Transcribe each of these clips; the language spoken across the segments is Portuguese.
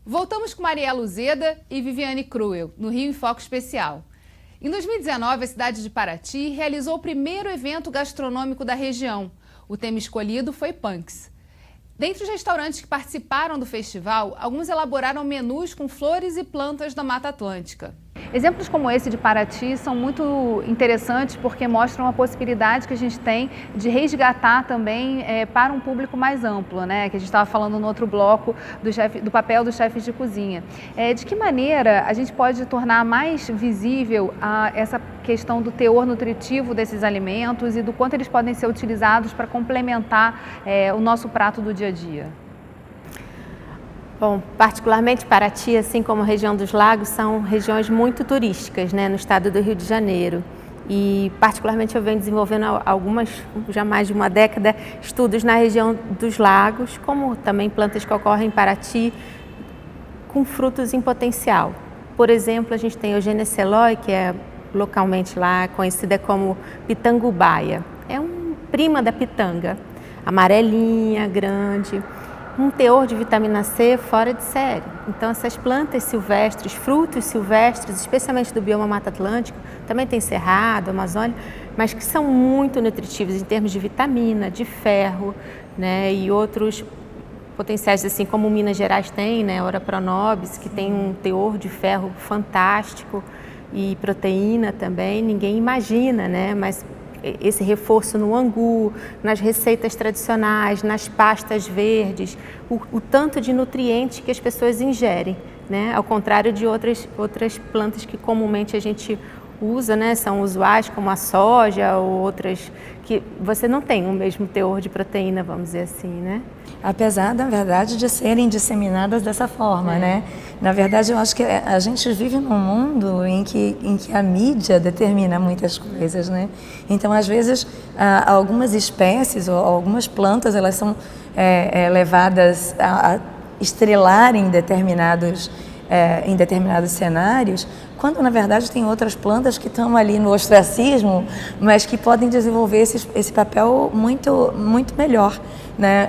Voltamos com Mariela Uzeda e Viviane Cruel, no Rio em Foco Especial. Em 2019, a cidade de Paraty realizou o primeiro evento gastronômico da região. O tema escolhido foi punks. Dentre os restaurantes que participaram do festival, alguns elaboraram menus com flores e plantas da Mata Atlântica. Exemplos como esse de Paraty são muito interessantes porque mostram a possibilidade que a gente tem de resgatar também para um público mais amplo, né? Que a gente estava falando no outro bloco do papel dos chefes de cozinha. De que maneira a gente pode tornar mais visível essa questão do teor nutritivo desses alimentos e do quanto eles podem ser utilizados para complementar o nosso prato do dia a dia? Bom, particularmente Paraty, assim como a região dos lagos, são regiões muito turísticas, né, no estado do Rio de Janeiro. E particularmente eu venho desenvolvendo já mais de uma década, estudos na região dos lagos, como também plantas que ocorrem em Paraty, com frutos em potencial. Por exemplo, a gente tem a Eugênia Seloi, que é localmente lá conhecida como pitangubaia. É uma prima da pitanga, amarelinha, grande, um teor de vitamina C fora de série. Então essas plantas silvestres, frutos silvestres, especialmente do bioma Mata Atlântica, também tem Cerrado, Amazônia, mas que são muito nutritivos em termos de vitamina, de ferro, né, e outros potenciais, assim como Minas Gerais tem, né, Ora Pronobis, que tem um teor de ferro fantástico e proteína também, ninguém imagina, né, mas esse reforço no angu, nas receitas tradicionais, nas pastas verdes, o tanto de nutrientes que as pessoas ingerem, né? Ao contrário de outras plantas que comumente a gente usa, né? São usuais, como a soja ou outras que você não tem o mesmo teor de proteína, vamos dizer assim, né? Apesar, na verdade, de serem disseminadas dessa forma, né? Na verdade, eu acho que a gente vive num mundo em que a mídia determina muitas coisas, né? Então, às vezes, algumas espécies ou algumas plantas, elas são levadas a estrelar em determinados cenários, quando, na verdade, tem outras plantas que estão ali no ostracismo, mas que podem desenvolver esse papel muito, muito melhor, né?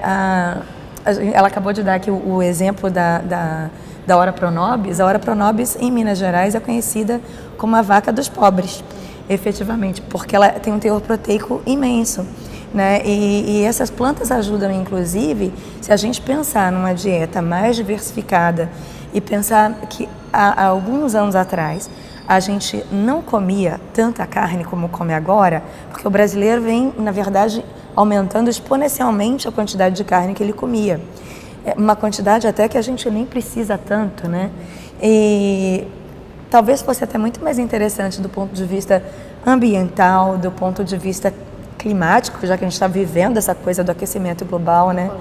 Ela acabou de dar aqui o exemplo da Ora Pronobis. A Ora Pronobis, em Minas Gerais, é conhecida como a vaca dos pobres, efetivamente, porque ela tem um teor proteico imenso, né? E essas plantas ajudam, inclusive, se a gente pensar numa dieta mais diversificada e pensar que há alguns anos atrás a gente não comia tanta carne como come agora, porque o brasileiro vem, na verdade, aumentando exponencialmente a quantidade de carne que ele comia. Uma quantidade até que a gente nem precisa tanto, né? E talvez fosse até muito mais interessante do ponto de vista ambiental, do ponto de vista climático, já que a gente está vivendo essa coisa do aquecimento global, né?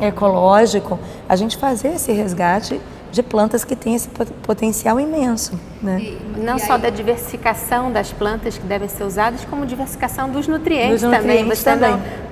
Ecológico, a gente fazer esse resgate de plantas que têm esse potencial imenso, né? Não só da diversificação das plantas que devem ser usadas, como diversificação dos nutrientes também.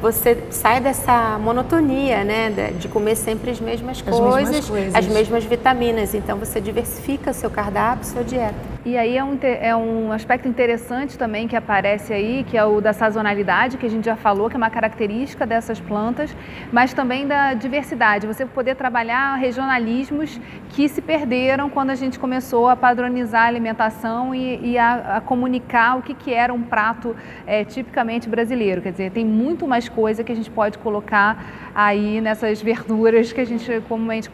Você sai dessa monotonia, né, de comer sempre as mesmas coisas, as mesmas vitaminas. Então você diversifica seu cardápio, sua dieta. E aí é um aspecto interessante também que aparece aí, que é o da sazonalidade, que a gente já falou, que é uma característica dessas plantas, mas também da diversidade. Você poder trabalhar regionalismos que se perderam quando a gente começou a padronizar a alimentação e a comunicar o que era um prato tipicamente brasileiro. Quer dizer, tem muito mais coisa que a gente pode colocar aí nessas verduras que a gente comumente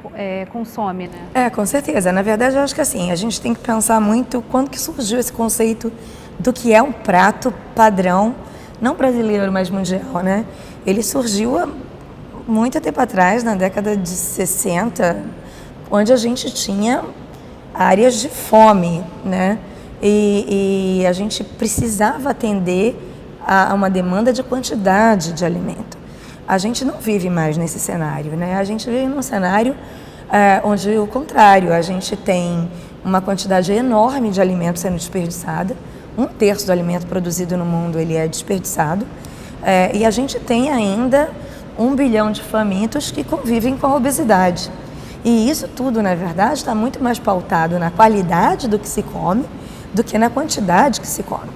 consome, né? Com certeza. Na verdade, eu acho que assim, a gente tem que pensar muito quando que surgiu esse conceito do que é um prato padrão, não brasileiro, mas mundial, né? Ele surgiu há muito tempo atrás, na década de 60, onde a gente tinha áreas de fome, né? E a gente precisava atender a uma demanda de quantidade de alimento. A gente não vive mais nesse cenário, né? A gente vive num cenário onde, o contrário, a gente tem uma quantidade enorme de alimento sendo desperdiçada, 1/3 do alimento produzido no mundo ele é desperdiçado, e a gente tem ainda 1 bilhão de famintos que convivem com a obesidade. E isso tudo, na verdade, está muito mais pautado na qualidade do que se come do que na quantidade que se come.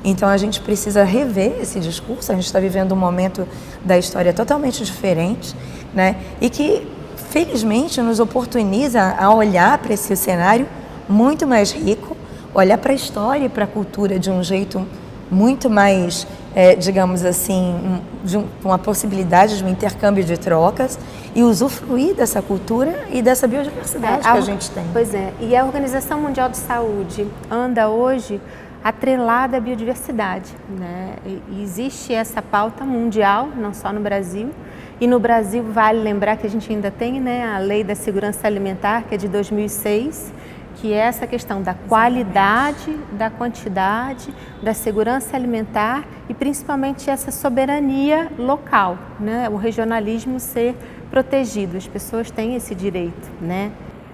Então a gente precisa rever esse discurso. A gente está vivendo um momento da história totalmente diferente, né? E que felizmente nos oportuniza a olhar para esse cenário muito mais rico, olhar para a história e para a cultura de um jeito muito mais, digamos assim, com a possibilidade de um intercâmbio de trocas e usufruir dessa cultura e dessa biodiversidade que a gente tem. Pois é, e a Organização Mundial de Saúde anda hoje atrelada à biodiversidade, né? E existe essa pauta mundial, não só no Brasil, e no Brasil vale lembrar que a gente ainda tem, né, a Lei da Segurança Alimentar, que é de 2006, que é essa questão da qualidade, da quantidade, da segurança alimentar e principalmente essa soberania local, né? O regionalismo ser protegido, as pessoas têm esse direito, né?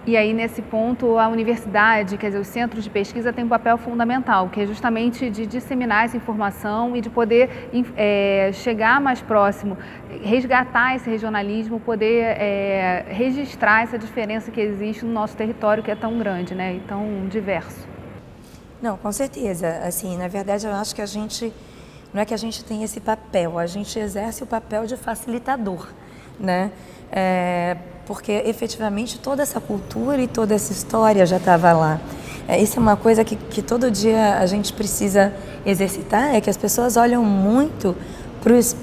E aí, nesse ponto, a universidade, quer dizer, os centros de pesquisa têm um papel fundamental, que é justamente de disseminar essa informação e de poder chegar mais próximo, resgatar esse regionalismo, poder registrar essa diferença que existe no nosso território, que é tão grande, né, e tão diverso. Não, com certeza. Assim, na verdade, eu acho que a gente, não é que a gente tem esse papel, a gente exerce o papel de facilitador, né? Porque efetivamente toda essa cultura e toda essa história já estava lá. Isso é uma coisa que todo dia a gente precisa exercitar, é que as pessoas olham muito para os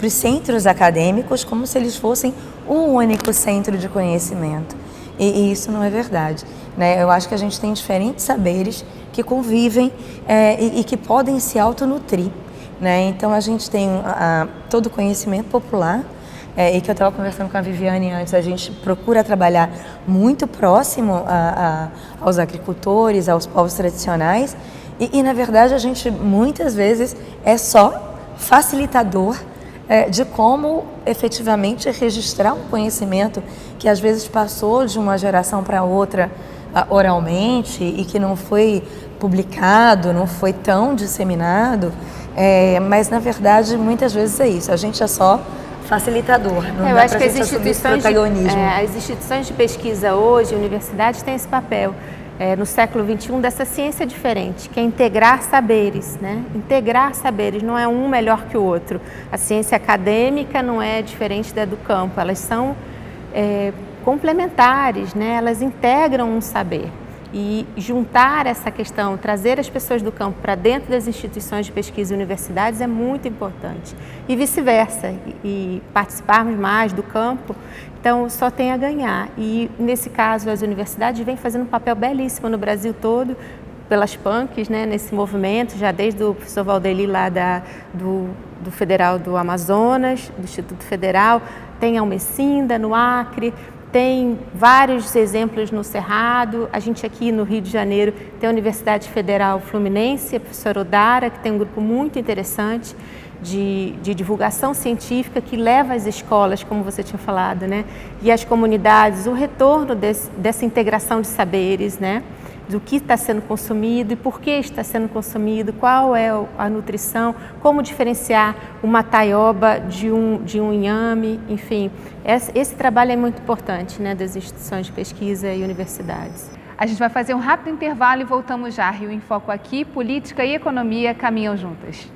centros acadêmicos como se eles fossem o único centro de conhecimento. E isso não é verdade, né? Eu acho que a gente tem diferentes saberes que convivem e que podem se autonutrir, né? Então a gente tem todo o conhecimento popular, e que eu estava conversando com a Viviane antes, a gente procura trabalhar muito próximo aos agricultores, aos povos tradicionais e na verdade a gente muitas vezes é só facilitador de como efetivamente registrar um conhecimento que às vezes passou de uma geração para outra oralmente e que não foi publicado, não foi tão disseminado, mas na verdade muitas vezes é isso, a gente é só facilitador, não eu dá acho pra que gente assumir esse protagonismo. As instituições de pesquisa hoje, universidades têm esse papel no século XXI dessa ciência diferente, que é integrar saberes, né? Integrar saberes, não é um melhor que o outro. A ciência acadêmica não é diferente da do campo, elas são complementares, né? Elas integram um saber. E juntar essa questão, trazer as pessoas do campo para dentro das instituições de pesquisa e universidades é muito importante. E vice-versa, e participarmos mais do campo, então só tem a ganhar. E nesse caso as universidades vêm fazendo um papel belíssimo no Brasil todo, pelas PUNCs, né, nesse movimento, já desde o professor Valdeli lá do Federal do Amazonas, do Instituto Federal, tem a Umecinda no Acre, tem vários exemplos no Cerrado. A gente aqui no Rio de Janeiro tem a Universidade Federal Fluminense, a professora Odara, que tem um grupo muito interessante de divulgação científica que leva às escolas, como você tinha falado, né? E às comunidades, o retorno dessa integração de saberes, né? Do que está sendo consumido e por que está sendo consumido, qual é a nutrição, como diferenciar uma taioba de um inhame, enfim. Esse trabalho é muito importante, né, das instituições de pesquisa e universidades. A gente vai fazer um rápido intervalo e voltamos já. Rio em Foco aqui, política e economia caminham juntas.